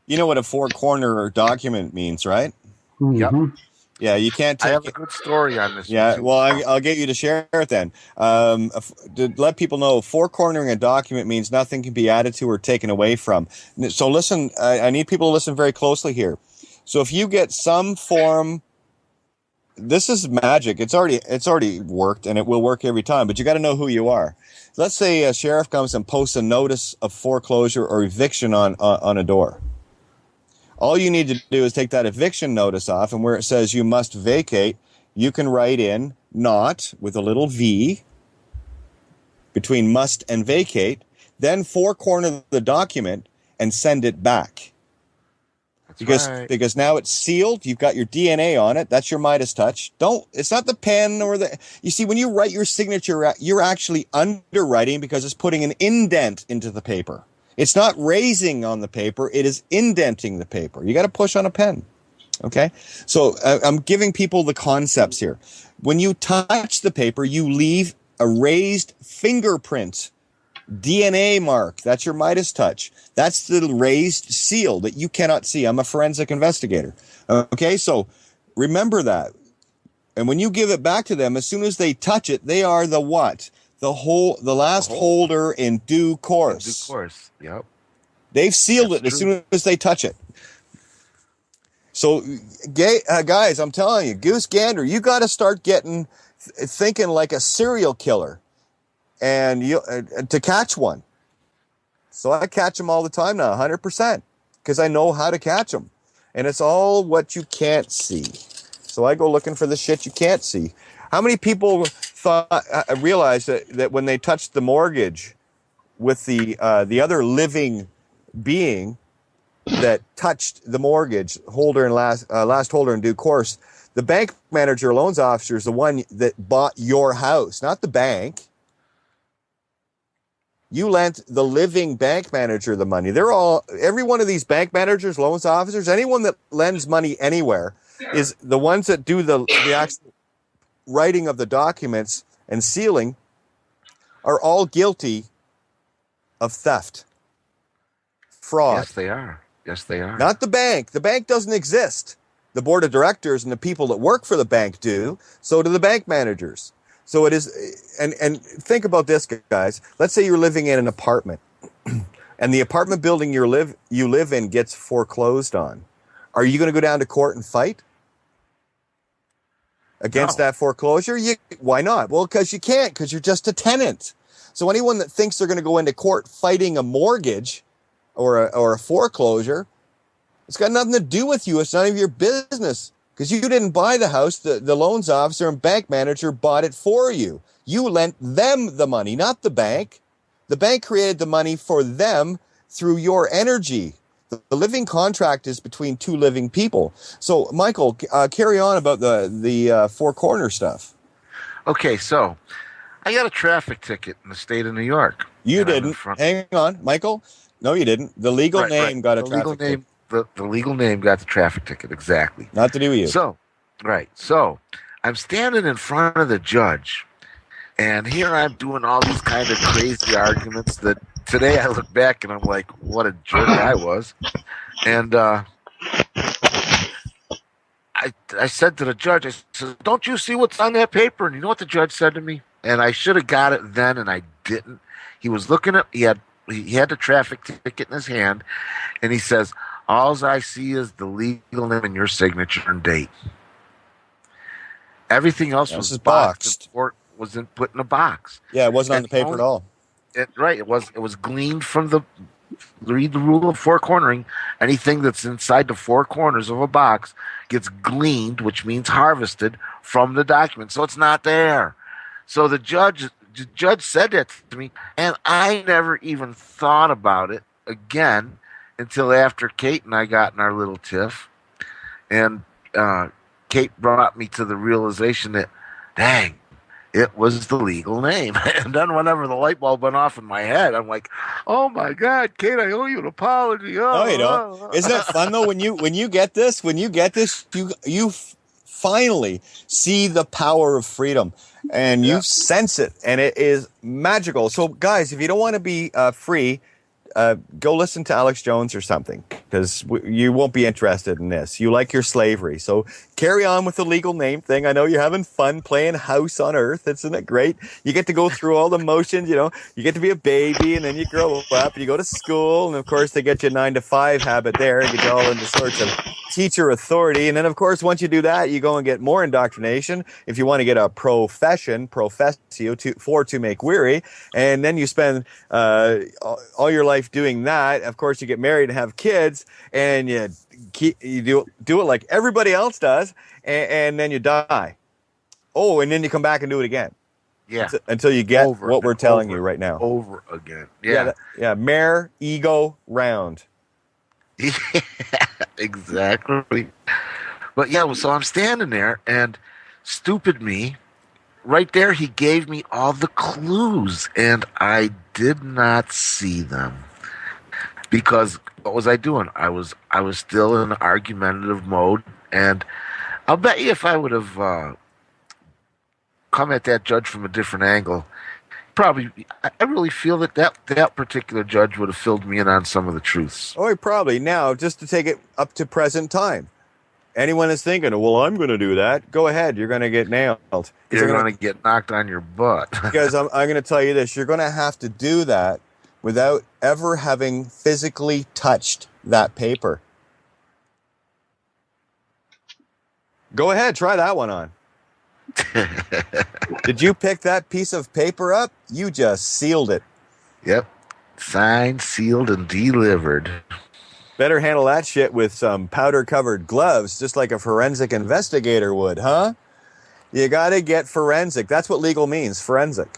You know what a four-corner document means, right? Yep. Yeah, you can't I take have a it. good story on this one Yeah, too. well, I'll get you to share it then. To let people know, four-cornering a document means nothing can be added to or taken away from. So listen, I need people to listen very closely here. So if you get some form, this is magic. It's already worked, and it will work every time. But you got to know who you are. Let's say a sheriff comes and posts a notice of foreclosure or eviction on a door. All you need to do is take that eviction notice off, and where it says you must vacate, you can write in not with a little v between must and vacate, then four corner the document and send it back. That's Because right. because now it's sealed, you've got your DNA on it. That's your Midas touch. It's not the pen or the. You see, when you write your signature, you're actually underwriting because it's putting an indent into the paper. It's not raising on the paper, it is indenting the paper. You got to push on a pen. Okay? So I'm giving people the concepts here. When you touch the paper, you leave a raised fingerprint, DNA mark. That's your Midas touch. That's the raised seal that you cannot see. I'm a forensic investigator. Okay? So remember that. And when you give it back to them, as soon as they touch it, they are the what? The The last whole holder in due in due course. course. Yep. They've sealed That's it as true. soon as they touch it. So, guys, I'm telling you, Goose Gander, you got to start thinking like a serial killer, and to catch one. So I catch them all the time now, 100%, because I know how to catch them, and it's all what you can't see. So I go looking for the shit you can't see. How many people realized that when they touched the mortgage with the other living being that touched the mortgage holder and last holder in due course, the bank manager or loans officer is the one that bought your house, not the bank. You lent the living bank manager the money. Every one of these bank managers, loans officers, anyone that lends money anywhere is the ones that do the actual writing of the documents and sealing are all guilty of theft, fraud. Yes, they are. Yes, they are. Not the bank. The bank doesn't exist. The board of directors and the people that work for the bank do. So do the bank managers. So it is, and think about this, guys. Let's say you're living in an apartment, and the apartment building you live in gets foreclosed on. Are you going to go down to court and fight against No. that foreclosure? Why not? Well, because you can't, because you're just a tenant. So anyone that thinks they're going to go into court fighting a mortgage or a foreclosure, it's got nothing to do with you. It's none of your business because you didn't buy the house. The loans officer and bank manager bought it for you. You lent them the money, not the bank. The bank created the money for them through your energy. The living contract is between two living people. So, Michael, carry on about the four corner stuff. Okay, so I got a traffic ticket in the state of New York, You and I'm in didn't. front. Hang on, Michael. No, you didn't. The legal Right, right. name got a The legal traffic ticket. name. The legal name got the traffic ticket exactly. Not to do with you. So, right. So I'm standing in front of the judge, and here I'm doing all these kind of crazy arguments that today I look back and I'm like, what a jerk I was. And I said to the judge, I said, don't you see what's on that paper? And you know what the judge said to me? And I should have got it then, and I didn't. He was looking at, he had the traffic ticket in his hand, and he says, all I see is the legal name and your signature and date. Everything else This was is boxed boxed. or wasn't put in a box. Yeah, it wasn't on And the paper at all. right, it was gleaned from the read the rule of four cornering. Anything that's inside the four corners of a box gets gleaned, which means harvested from the document. So it's not there. So the judge said that to me, and I never even thought about it again until after Kate and I got in our little tiff, and Kate brought me to the realization that, dang, it was the legal name. And then whenever the light bulb went off in my head, I'm like, oh my God, Kate, I owe you an apology. No, you don't. Isn't it fun though when you get this? You finally see the power of freedom, and Yeah. you sense it, and it is magical. So, guys, if you don't want to be free, go listen to Alex Jones or something, because you won't be interested in this. You like your slavery. So carry on with the legal name thing. I know you're having fun playing House on Earth. Isn't it great? You get to go through all the motions, you get to be a baby, and then you grow up and you go to school. And of course, they get you a 9-to-5 habit there and get you all into sorts of teacher authority. And then, of course, once you do that, you go and get more indoctrination if you want to get a professio to make weary. And then you spend all your life doing that. Of course, you get married and have kids, and you do it like everybody else does, and then you die. Oh, and then you come back and do it again. Yeah. Until you get what we're telling you right now. Over again. Yeah. Yeah. Mare, ego, round. Yeah, exactly. But yeah, so I'm standing there, and stupid me, right there, he gave me all the clues, and I did not see them. Because what was I doing? I was still in argumentative mode, and I'll bet you if I would have come at that judge from a different angle, probably, I really feel that particular judge would have filled me in on some of the truths. Oh, probably. Now, just to take it up to present time, anyone is thinking, well, I'm going to do that, go ahead. You're going to get nailed. You're going to get knocked on your butt. Because I'm going to tell you this. You're going to have to do that without ever having physically touched that paper. Go ahead. Try that one on. Did you pick that piece of paper up? You just sealed it. Yep. Signed, sealed, and delivered. Better handle that shit with some powder-covered gloves, just like a forensic investigator would, huh? You got to get forensic. That's what legal means, forensic.